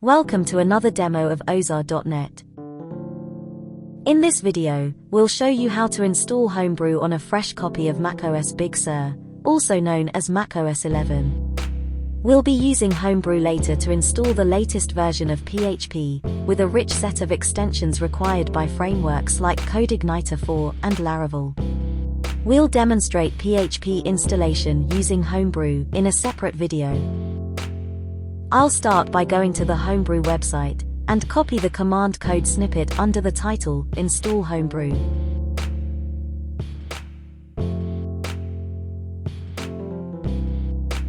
Welcome to another demo of BigSur.net. In this video, we'll show you how to install Homebrew on a fresh copy of macOS Big Sur, also known as macOS 11. We'll be using Homebrew later to install the latest version of PHP, with a rich set of extensions required by frameworks like CODEIGNITER 4 and Laravel. We'll demonstrate PHP installation using Homebrew in a separate video. I'll start by going to the Homebrew website and copy the command code snippet under the title, Install Homebrew.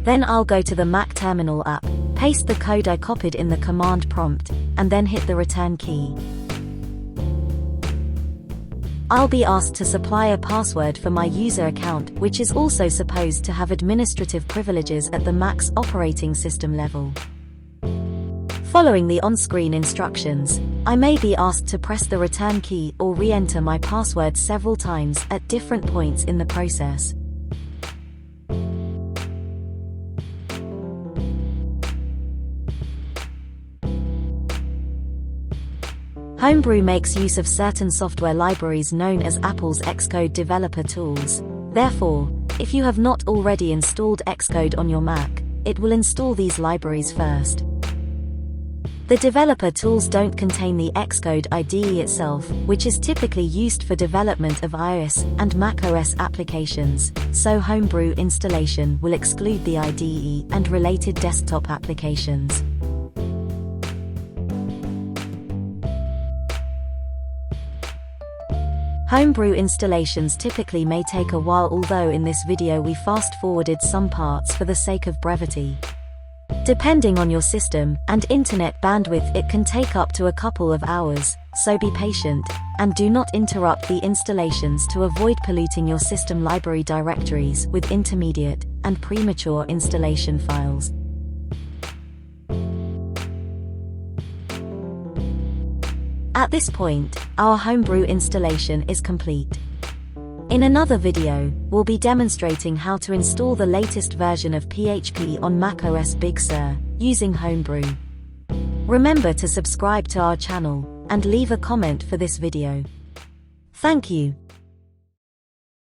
Then I'll go to the Mac Terminal app, paste the code I copied in the command prompt, and then hit the return key. I'll be asked to supply a password for my user account, which is also supposed to have administrative privileges at the Mac's operating system level. Following the on-screen instructions, I may be asked to press the return key or re-enter my password several times at different points in the process. Homebrew makes use of certain software libraries known as Apple's Xcode developer tools. Therefore, if you have not already installed Xcode on your Mac, it will install these libraries first. The developer tools don't contain the Xcode IDE itself, which is typically used for development of iOS and macOS applications, so Homebrew installation will exclude the IDE and related desktop applications. Homebrew installations typically may take a while, although in this video we fast-forwarded some parts for the sake of brevity. Depending on your system and internet bandwidth, it can take up to a couple of hours, so be patient, and do not interrupt the installations to avoid polluting your system library directories with intermediate and premature installation files. At this point, our Homebrew installation is complete. In another video, we'll be demonstrating how to install the latest version of PHP on macOS Big Sur using Homebrew. Remember to subscribe to our channel and leave a comment for this video. Thank you.